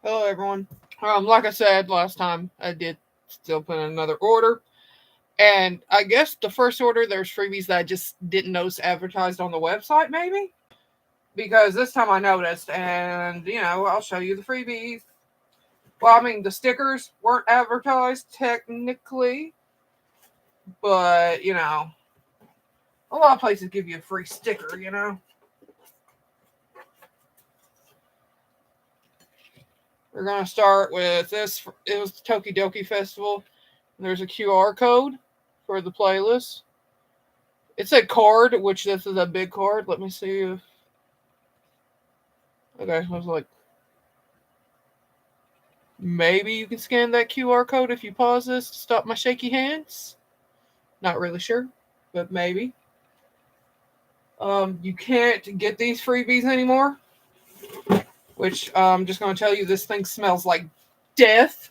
Hello, everyone. Like I said last time, I did still put in another order. And I guess the first order, there's freebies that I just didn't notice advertised on the website, maybe? Because this time I noticed, and, I'll show you the freebies. Well, I mean, the stickers weren't advertised technically, but, a lot of places give you a free sticker. We're going to start with this. It was the Tokidoki Festival. There's a QR code for the playlist. It's a card, which this is a big card. Let me see if... Okay, I was like... Maybe you can scan that QR code if you pause this to stop my shaky hands. Not really sure, but maybe. You can't get these freebies anymore. Which, I'm just going to tell you, this thing smells like death.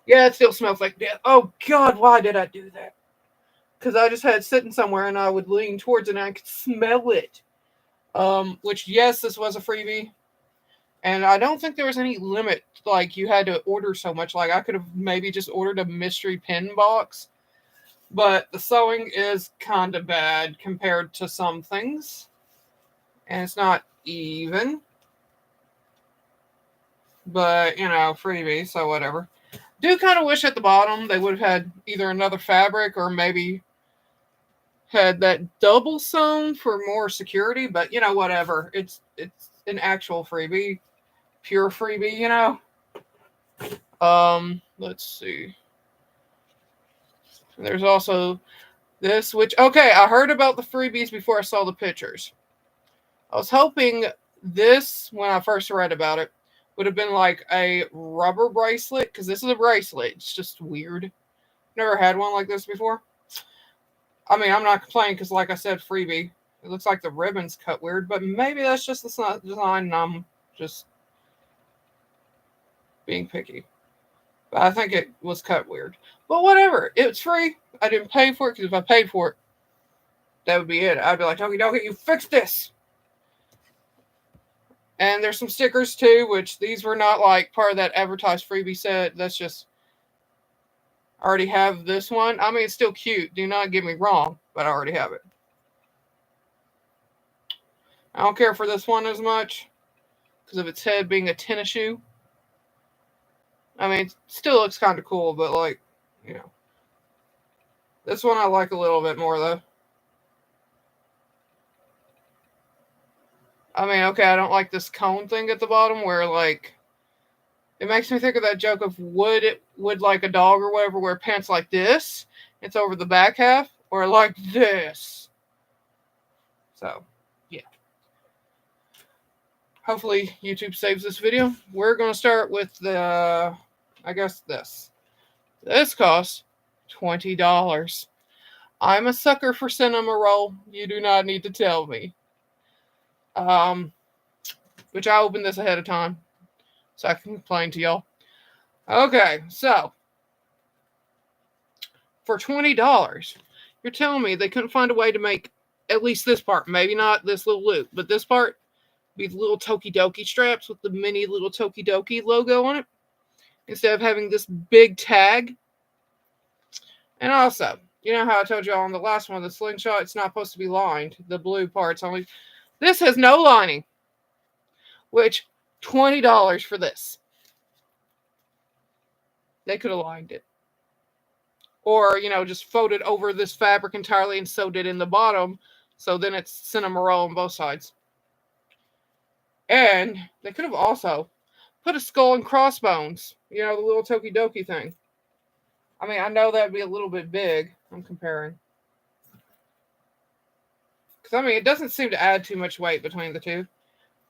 Yeah, it still smells like death. Oh, God, why did I do that? Because I just had it sitting somewhere and I would lean towards it and I could smell it. Which, yes, this was a freebie. And I don't think there was any limit, like you had to order so much. Like I could have maybe just ordered a mystery pin box. But the sewing is kind of bad compared to some things. And it's not even. But, freebie, so whatever. Do kind of wish at the bottom they would have had either another fabric or maybe had that double sewn for more security. But, whatever. It's an actual freebie. Pure freebie, Let's see. There's also this, which, okay, I heard about the freebies before I saw the pictures. I was hoping this, when I first read about it, would have been like a rubber bracelet, because this is a bracelet. It's just weird. Never had one like this before. I mean, I'm not complaining because, like I said, freebie. It looks like the ribbon's cut weird, but maybe that's just the design and I'm just being picky. But I think it was cut weird. But whatever. It's free. I didn't pay for it because if I paid for it, that would be it. I'd be like, Tokidoki, you fix this. And there's some stickers too, which these were not like part of that advertised freebie set. That's just, I already have this one. I mean, it's still cute. Do not get me wrong, but I already have it. I don't care for this one as much because of its head being a tennis shoe. I mean, it still looks kind of cool, but like, this one I like a little bit more though. I mean, okay, I don't like this cone thing at the bottom where like it makes me think of that joke of would like a dog or whatever wear pants like this? It's over the back half or like this. So, yeah. Hopefully YouTube saves this video. We're going to start with I guess this. This costs $20. I'm a sucker for cinema roll. You do not need to tell me. Which I opened this ahead of time so I can complain to y'all. Okay, so for $20, you're telling me they couldn't find a way to make at least this part, maybe not this little loop, but this part be the little Tokidoki straps with the mini little Tokidoki logo on it instead of having this big tag. And also, you know how I told y'all on the last one, the slingshot, it's not supposed to be lined. The blue part's only. This has no lining, which $20 for this. They could have lined it. Or, just folded over this fabric entirely and sewed it in the bottom. So then it's cinema roll on both sides. And they could have also put a skull and crossbones. The little Tokidoki thing. I mean, I know that would be a little bit big. I'm comparing. Because, I mean, it doesn't seem to add too much weight between the two.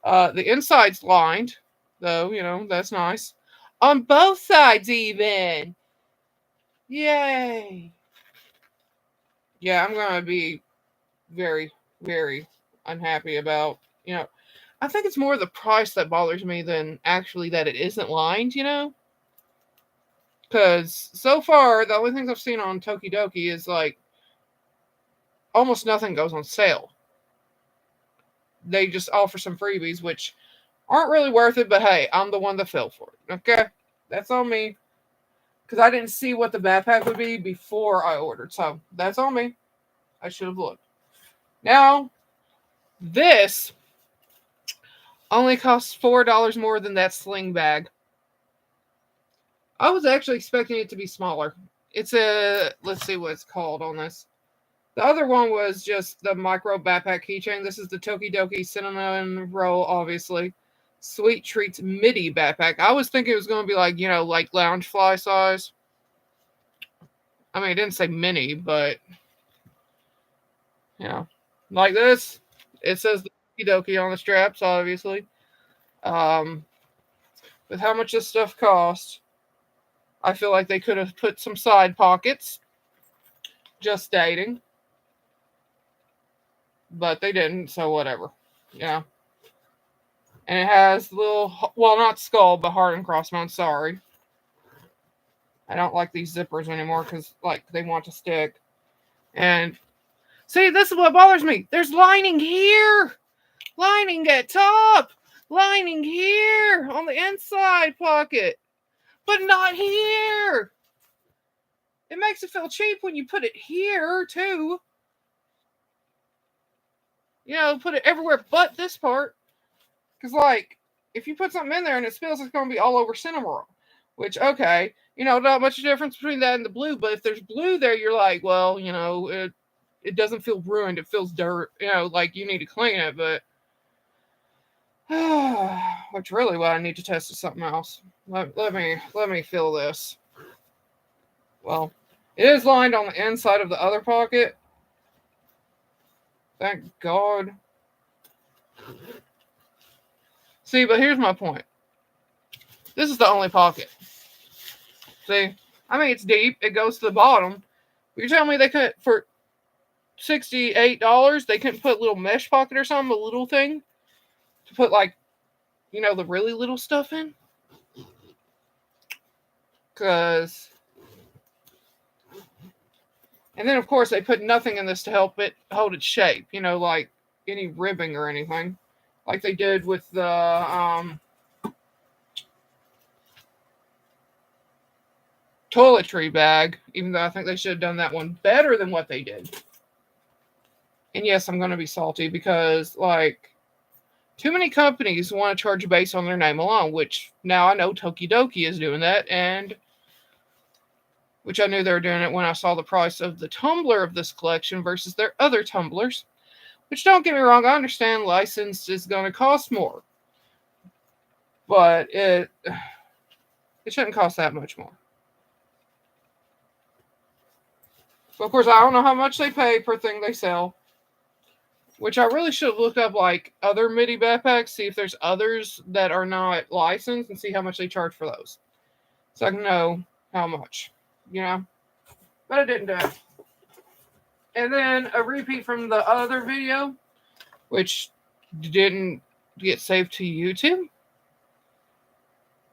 The inside's lined, though, that's nice. On both sides, even. Yay. Yeah, I'm going to be very, very unhappy about, I think it's more the price that bothers me than actually that it isn't lined, Because so far, the only things I've seen on Tokidoki is like almost nothing goes on sale. They just offer some freebies, which aren't really worth it, but hey, I'm the one that fell for it. Okay? That's on me. Because I didn't see what the backpack would be before I ordered. So that's on me. I should have looked. Now, this only costs $4 more than that sling bag. I was actually expecting it to be smaller. It's a, let's see what it's called on this. The other one was just the micro backpack keychain. This is the Tokidoki cinnamon roll, obviously. Sweet Treats midi backpack. I was thinking it was going to be like, like Loungefly size. I mean, it didn't say mini, but, like this. It says the Tokidoki on the straps, obviously. With how much this stuff cost, I feel like they could have put some side pockets. Just stating. But they didn't, so whatever. Yeah. And it has little, well, not skull, but heart and crossbones. Sorry. I don't like these zippers anymore because, like, they want to stick. And, see, this is what bothers me. There's lining here. Lining at top. Lining here on the inside pocket. But not here. It makes it feel cheap when you put it here, too. Put it everywhere but this part. Because, like, if you put something in there and it spills, it's going to be all over Cinnamoroll. Which, okay, not much difference between that and the blue. But if there's blue there, you're like, well, it doesn't feel ruined. It feels dirt. Like you need to clean it. But, which really what I need to test is something else. Let me feel this. Well, it is lined on the inside of the other pocket. Thank God. See, but here's my point. This is the only pocket. See? I mean, it's deep. It goes to the bottom. You're telling me they couldn't, for $68, they couldn't put a little mesh pocket or something, a little thing, to put, like, the really little stuff in? Because... And then, of course, they put nothing in this to help it hold its shape. Like any ribbing or anything. Like they did with the toiletry bag. Even though I think they should have done that one better than what they did. And yes, I'm going to be salty because, like, too many companies want to charge based on their name alone. Which, now I know Tokidoki is doing that. And... which I knew they were doing it when I saw the price of the tumbler of this collection versus their other tumblers. Which, don't get me wrong, I understand license is going to cost more. But it shouldn't cost that much more. But of course, I don't know how much they pay per thing they sell. Which I really should look up, like, other MIDI backpacks, see if there's others that are not licensed, and see how much they charge for those. So I can know how much. But I didn't do it. And then a repeat from the other video, which didn't get saved to YouTube.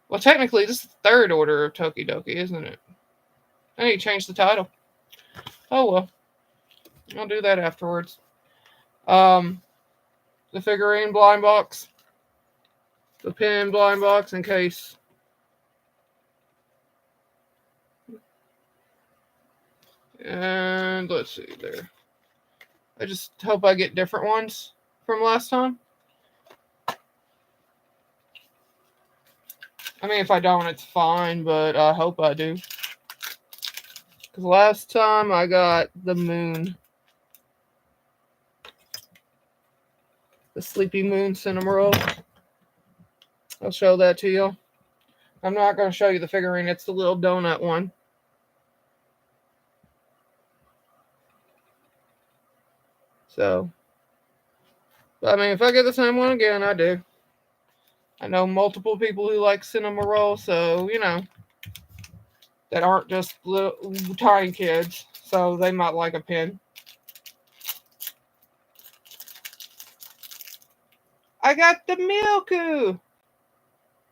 Well, technically, this is the third order of Tokidoki, isn't it? I need to change the title. Oh, well. I'll do that afterwards. The figurine blind box. The pin blind box in case... And let's see there. I just hope I get different ones from last time. I mean, if I don't, it's fine, but I hope I do. Because last time I got the moon. The Sleepy Moon Cinnamoroll. I'll show that to you. I'm not going to show you the figurine. It's the little donut one. So, but I mean, if I get the same one again, I do. I know multiple people who like Cinnamoroll, so, that aren't just little tiny kids, so they might like a pin. I got the Milku!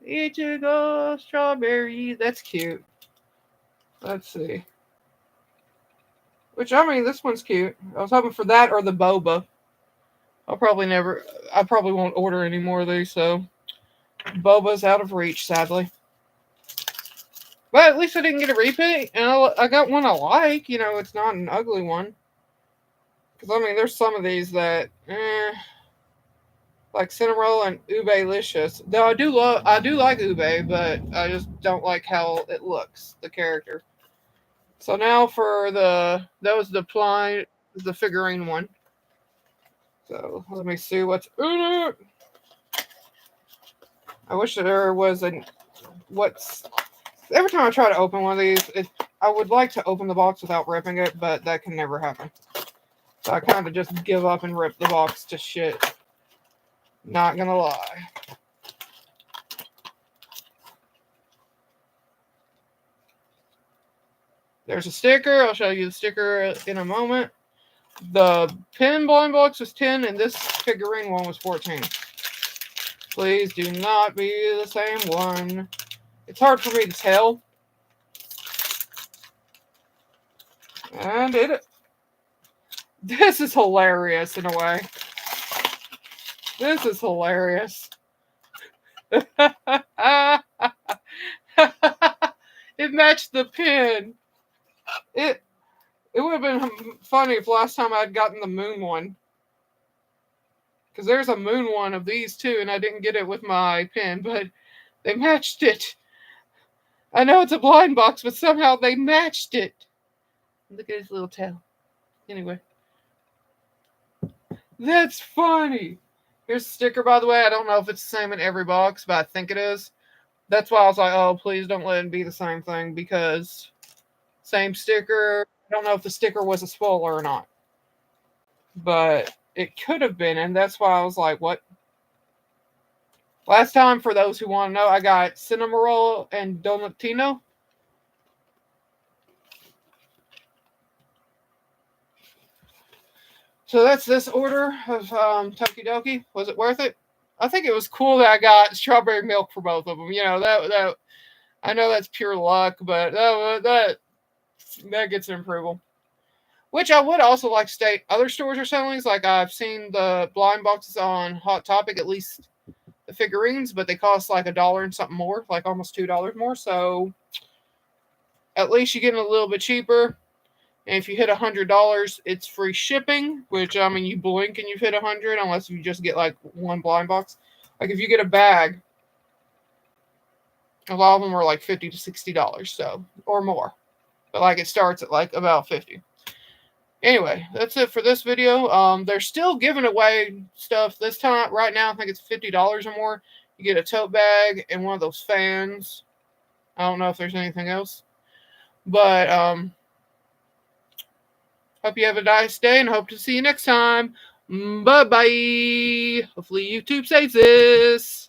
Ichigo strawberry. That's cute. Let's see. Which, I mean, this one's cute. I was hoping for that or the boba. I probably won't order any more of these, so Boba's out of reach, sadly. But at least I didn't get a repeat, and I got one I like. You know, it's not an ugly one. Because, I mean, there's some of these that, like Cinnamoroll and Ube-licious. Though I do like Ube, but I just don't like how it looks, the character. So now for that was the figurine one. So let me see what's in it. I wish there was what's. Every time I try to open one of these, I would like to open the box without ripping it, but that can never happen. So I kind of just give up and rip the box to shit. Not gonna lie. There's a sticker. I'll show you the sticker in a moment. The pin blind box was 10 and this figurine one was 14. Please do not be the same one. It's hard for me to tell. And this is hilarious in a way. This is hilarious. It matched the pin. It would have been funny if last time I'd gotten the moon one. Because there's a moon one of these too, and I didn't get it with my pin, but they matched it. I know it's a blind box, but somehow they matched it. Look at his little tail. Anyway. That's funny. Here's a sticker, by the way. I don't know if it's the same in every box, but I think it is. That's why I was like, oh, please don't let it be the same thing, because same sticker. I don't know if the sticker was a spoiler or not. But it could have been, and that's why I was like, what? Last time, for those who want to know, I got Cinnamoroll and Donatino. So that's this order of Tokidoki. Was it worth it? I think it was cool that I got strawberry milk for both of them. You know, that I know that's pure luck, but that gets an approval. Which I would also like to state, other stores are selling these. Like, I've seen the blind boxes on Hot Topic, at least the figurines, but they cost like $1 and something more, like almost $2 more. So at least you're getting a little bit cheaper. And if you hit $100, it's free shipping, which, I mean, you blink and you've hit 100, unless you just get like one blind box. Like, if you get a bag, a lot of them are like $50 to $60, so, or more. But like, it starts at like about 50. Anyway, that's it for this video. They're still giving away stuff this time. Right now, I think it's $50 or more. You get a tote bag and one of those fans. I don't know if there's anything else. But, hope you have a nice day and hope to see you next time. Bye-bye. Hopefully YouTube saves this.